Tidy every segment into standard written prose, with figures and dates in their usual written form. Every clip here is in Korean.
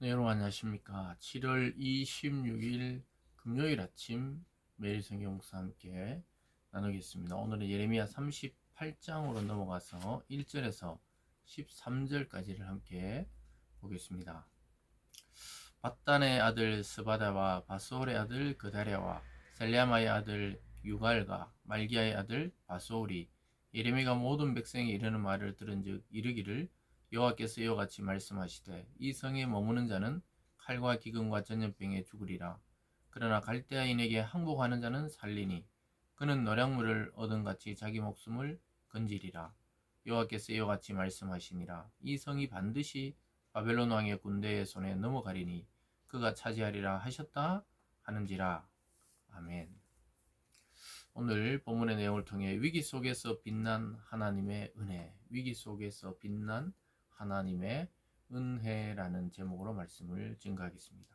네, 여러분 안녕하십니까. 7월 26일 금요일 아침 매일 성경 묵상 함께 나누겠습니다. 오늘은 예레미야 38장으로 넘어가서 1절에서 13절까지를 함께 보겠습니다. 밧단의 아들 스바다와 바소울의 아들 그다랴와 셀랴마의 아들 유갈과 말기야의 아들 바소울이 예레미야가 모든 백성이 이르는 말을 들은즉 이르기를 여호와께서 이와 같이 말씀하시되 이 성에 머무는 자는 칼과 기근과 전염병에 죽으리라. 그러나 갈대아인에게 항복하는 자는 살리니 그는 노량물을 얻은 같이 자기 목숨을 건지리라. 여호와께서 이와 같이 말씀하시니라. 이 성이 반드시 바벨론 왕의 군대의 손에 넘어가리니 그가 차지하리라 하셨다 하는지라. 아멘. 오늘 본문의 내용을 통해 위기 속에서 빛난 하나님의 은혜, 위기 속에서 빛난 하나님의 은혜라는 제목으로 말씀을 증거하겠습니다.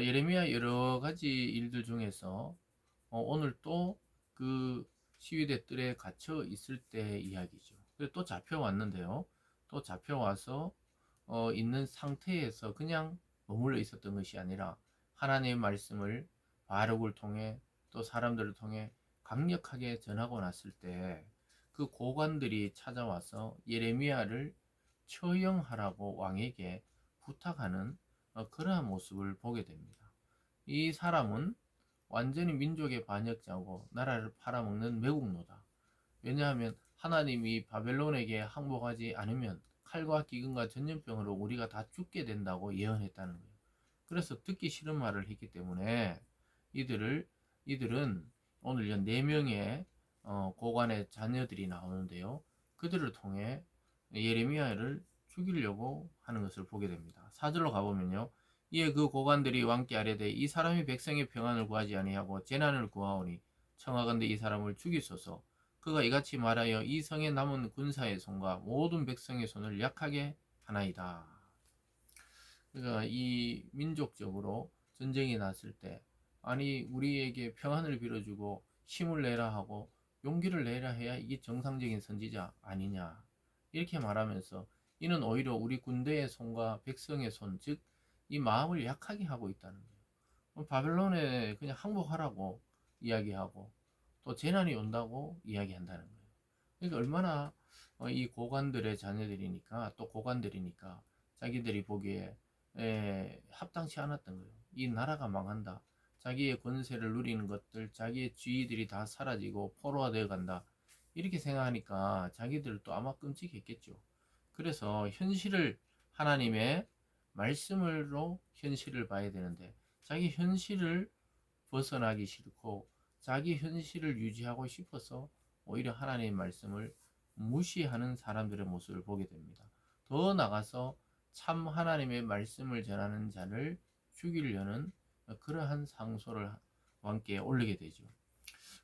예레미야 여러 가지 일들 중에서 오늘 또 그 시위대 뜰에 갇혀 있을 때 이야기죠. 또 잡혀왔는데요. 또 잡혀와서 있는 상태에서 그냥 머물러 있었던 것이 아니라 하나님의 말씀을 바룩을 통해 또 사람들을 통해 강력하게 전하고 났을 때 그 고관들이 찾아와서 예레미야를 처형하라고 왕에게 부탁하는 그러한 모습을 보게 됩니다. 이 사람은 완전히 민족의 반역자고 나라를 팔아먹는 매국노다. 왜냐하면 하나님이 바벨론에게 항복하지 않으면 칼과 기근과 전염병으로 우리가 다 죽게 된다고 예언했다는 거예요. 그래서 듣기 싫은 말을 했기 때문에 이들은 오늘 4명의 고관의 자녀들이 나오는데요. 그들을 통해 예레미야를 죽이려고 하는 것을 보게 됩니다. 4절로 가보면요. 이에 그 고관들이 왕께 아뢰되 이 사람이 백성의 평안을 구하지 아니하고 재난을 구하오니 청하건대 이 사람을 죽이소서. 그가 이같이 말하여 이 성에 남은 군사의 손과 모든 백성의 손을 약하게 하나이다. 그러니까 이 민족적으로 전쟁이 났을 때 아니 우리에게 평안을 빌어주고 힘을 내라 하고 용기를 내라 해야 이게 정상적인 선지자 아니냐 이렇게 말하면서 이는 오히려 우리 군대의 손과 백성의 손, 즉 이 마음을 약하게 하고 있다는 거예요. 바벨론에 그냥 항복하라고 이야기하고 또 재난이 온다고 이야기한다는 거예요. 그러니까 얼마나 이 고관들의 자녀들이니까 또 고관들이니까 자기들이 보기에 합당치 않았던 거예요. 이 나라가 망한다. 자기의 권세를 누리는 것들, 자기의 지위들이 다 사라지고 포로화되어 간다. 이렇게 생각하니까 자기들도 아마 끔찍했겠죠. 그래서 현실을 하나님의 말씀으로 현실을 봐야 되는데 자기 현실을 벗어나기 싫고 자기 현실을 유지하고 싶어서 오히려 하나님의 말씀을 무시하는 사람들의 모습을 보게 됩니다. 더 나아가서 참 하나님의 말씀을 전하는 자를 죽이려는 그러한 상소를 왕께 올리게 되죠.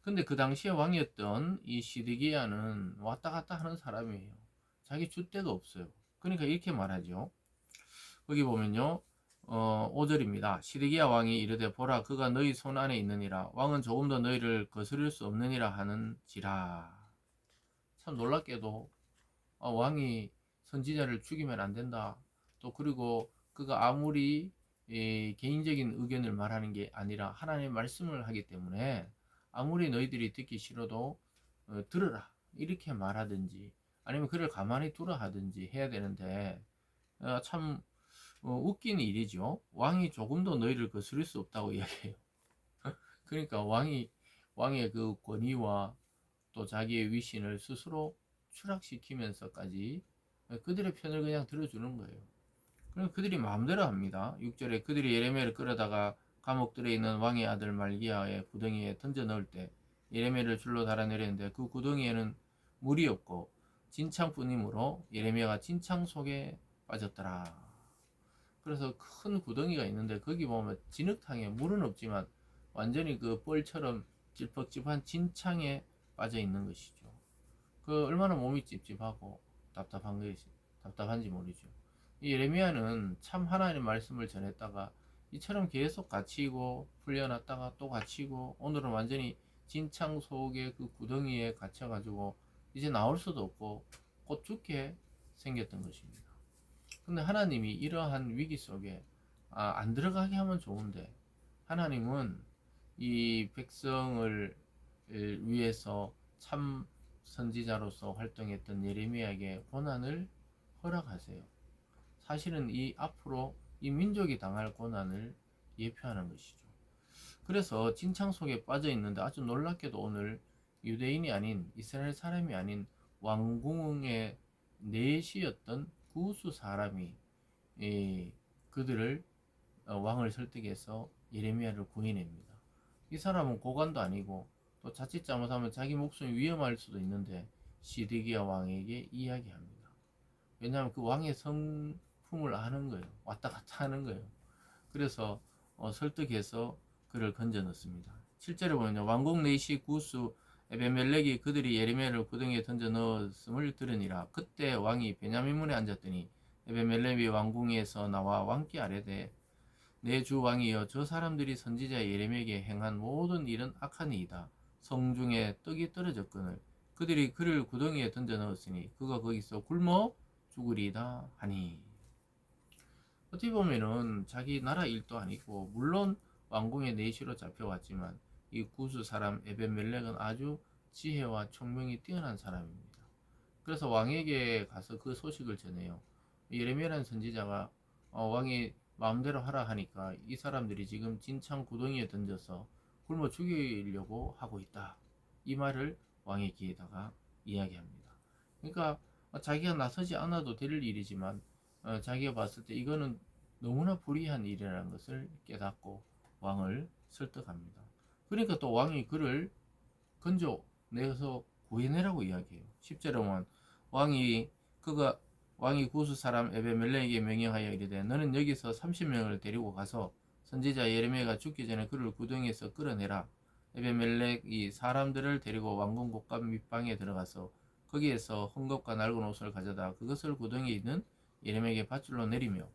근데 그 당시에 왕이었던 이 시드기야는 왔다 갔다 하는 사람이에요. 자기 줏대가 없어요. 그러니까 이렇게 말하죠. 거기 보면요. 5절입니다. 시드기야 왕이 이르되 보라 그가 너희 손 안에 있느니라 왕은 조금 더 너희를 거스릴 수 없느니라 하는지라. 참 놀랍게도 왕이 선지자를 죽이면 안 된다. 또 그리고 그가 아무리 개인적인 의견을 말하는 게 아니라 하나님의 말씀을 하기 때문에 아무리 너희들이 듣기 싫어도 들으라 이렇게 말하든지 아니면 그를 가만히 두라 하든지 해야 되는데 참 웃긴 일이죠. 왕이 조금도 너희를 거스릴 수 없다고 이야기해요. 그러니까 왕의 그 권위와 또 자기의 위신을 스스로 추락시키면서까지 그들의 편을 그냥 들어주는 거예요. 그럼 그들이 마음대로 합니다. 6절에 그들이 예레미야를 끌어다가 감옥들에 있는 왕의 아들 말기야의 구덩이에 던져 넣을 때 예레미야를 줄로 달아내렸는데 그 구덩이에는 물이 없고 진창뿐이므로 예레미야가 진창 속에 빠졌더라. 그래서 큰 구덩이가 있는데 거기 보면 진흙탕에 물은 없지만 완전히 그 뻘처럼 질퍽질퍽한 진창에 빠져 있는 것이죠. 그 얼마나 몸이 찝찝하고 답답한지 모르죠. 이 예레미야는 참 하나님의 말씀을 전했다가 이처럼 계속 갇히고 풀려났다가 또 갇히고 오늘은 완전히 진창 속의 그 구덩이에 갇혀가지고 이제 나올 수도 없고 곧 죽게 생겼던 것입니다. 근데 하나님이 이러한 위기 속에 안 들어가게 하면 좋은데, 하나님은 이 백성을 위해서 참 선지자로서 활동했던 예레미야에게 고난을 허락하세요. 사실은 이 앞으로 이 민족이 당할 고난을 예표하는 것이죠. 그래서 진창 속에 빠져 있는데 아주 놀랍게도 오늘 유대인이 아닌, 이스라엘 사람이 아닌 왕궁의 내시였던 구스 사람이 그들을 왕을 설득해서 예레미야를 구해냅니다. 이 사람은 고관도 아니고 또 자칫 잘못하면 자기 목숨이 위험할 수도 있는데 시드기야 왕에게 이야기합니다. 왜냐하면 그 왕의 성품을 아는 거예요. 왔다 갔다 하는 거예요. 그래서 설득해서 그를 건져 넣습니다. 7절에 보면 왕궁 내시 구스 에베멜렉이 그들이 예레미야를 구덩이에 던져 넣었음을 들으니라. 그때 왕이 베냐민 문에 앉았더니 에베멜렉이 왕궁에서 나와 왕께 아뢰되 내 주 왕이여, 저 사람들이 선지자 예레미야에게 행한 모든 일은 악한 이이다. 성중에 떡이 떨어졌거늘 그들이 그를 구덩이에 던져 넣었으니 그가 거기서 굶어 죽으리이다 하니. 어떻게 보면은 자기 나라 일도 아니고, 물론 왕궁의 내시로 잡혀왔지만 이 구스 사람 에벤멜렉은 아주 지혜와 총명이 뛰어난 사람입니다. 그래서 왕에게 가서 그 소식을 전해요. 예레미야라는 선지자가 왕이 마음대로 하라 하니까 이 사람들이 지금 진창 구덩이에 던져서 굶어 죽이려고 하고 있다. 이 말을 왕의 귀에다가 이야기합니다. 그러니까 자기가 나서지 않아도 될 일이지만 자기가 봤을 때 이거는 너무나 불의한 일이라는 것을 깨닫고 왕을 설득합니다. 그러니까 또 왕이 그를 건져내서 구해내라고 이야기해요. 10절에 보면 왕이 구스 사람 에베멜렉에게 명령하여 이르되 너는 여기서 30명을 데리고 가서 선지자 예레미야가 죽기 전에 그를 구덩이에서 끌어내라. 에베멜렉이 사람들을 데리고 왕궁 곳간 밑방에 들어가서 거기에서 헝겊과 낡은 옷을 가져다 그것을 구덩이에 있는 예레미야에게 밧줄로 내리며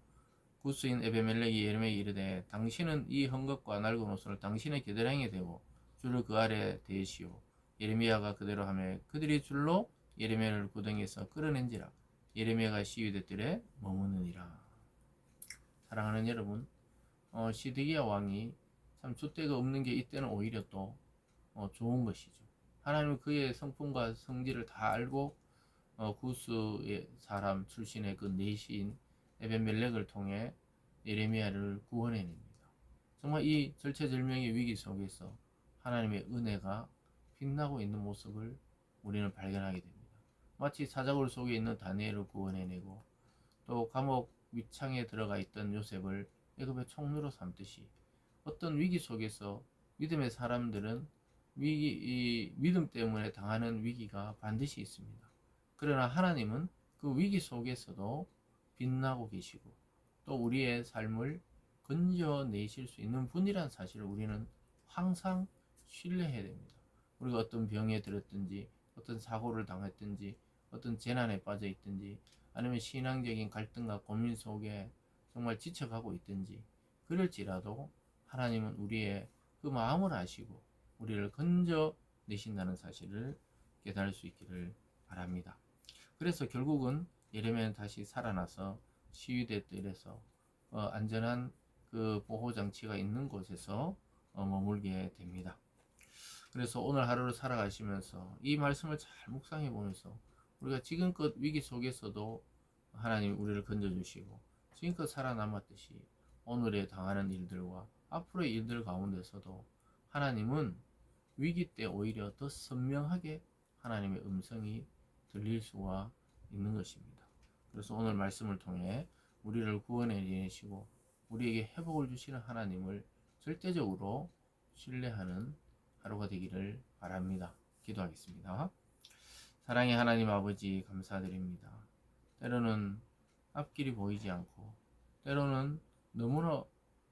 구스인 에베멜렉이 예레미야에게 이르되 당신은 이 헝겊과 낡은 옷을 당신의 겨드랑이에 대고 줄을 그 아래 대시오. 예레미야가 그대로 하며 그들이 줄로 예레미야를 구덩이에서 끌어낸지라. 예레미야가 시위대 뜰에 머무느니라. 사랑하는 여러분, 시드기야 왕이 참 줏대가 없는 게 이때는 오히려 또 좋은 것이죠. 하나님은 그의 성품과 성질을 다 알고 구스의 사람 출신의 그 내시인 에벤멜렉을 통해 예레미야를 구원해냅니다. 정말 이 절체절명의 위기 속에서 하나님의 은혜가 빛나고 있는 모습을 우리는 발견하게 됩니다. 마치 사자굴 속에 있는 다니엘을 구원해내고 또 감옥 밑창에 들어가 있던 요셉을 애굽의 총리로 삼듯이 어떤 위기 속에서 믿음의 사람들은 믿음 때문에 당하는 위기가 반드시 있습니다. 그러나 하나님은 그 위기 속에서도 빛나고 계시고 또 우리의 삶을 건져내실 수 있는 분이란 사실을 우리는 항상 신뢰해야 됩니다. 우리가 어떤 병에 들었든지 어떤 사고를 당했든지 어떤 재난에 빠져 있든지 아니면 신앙적인 갈등과 고민 속에 정말 지쳐가고 있든지 그럴지라도 하나님은 우리의 그 마음을 아시고 우리를 건져내신다는 사실을 깨달을 수 있기를 바랍니다. 그래서 결국은 예레미야는 다시 살아나서 시위대 뜰에서 안전한 그 보호장치가 있는 곳에서 머물게 됩니다. 그래서 오늘 하루를 살아가시면서 이 말씀을 잘 묵상해 보면서 우리가 지금껏 위기 속에서도 하나님 우리를 건져주시고 지금껏 살아남았듯이 오늘에 당하는 일들과 앞으로의 일들 가운데서도 하나님은 위기 때 오히려 더 선명하게 하나님의 음성이 들릴 수가 있는 것입니다. 그래서 오늘 말씀을 통해 우리를 구원해 내시고 우리에게 회복을 주시는 하나님을 절대적으로 신뢰하는 하루가 되기를 바랍니다. 기도하겠습니다. 사랑의 하나님 아버지 감사드립니다. 때로는 앞길이 보이지 않고 때로는 너무나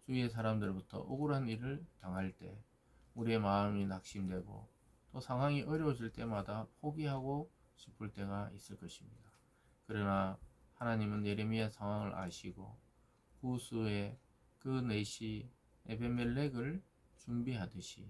주위의 사람들부터 억울한 일을 당할 때 우리의 마음이 낙심되고 또 상황이 어려워질 때마다 포기하고 싶을 때가 있을 것입니다. 그러나 하나님은 예레미야 상황을 아시고 구스의 그 내시 에베멜렉을 준비하듯이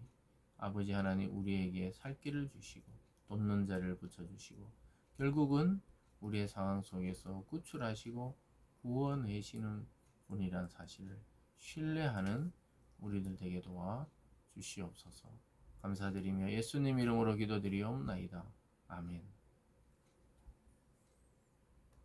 아버지 하나님 우리에게 살 길을 주시고 돕는 자를 붙여주시고 결국은 우리의 상황 속에서 구출하시고 구원하시는 분이란 사실을 신뢰하는 우리들 되게 도와 주시옵소서. 감사드리며 예수님 이름으로 기도드리옵나이다. 아멘.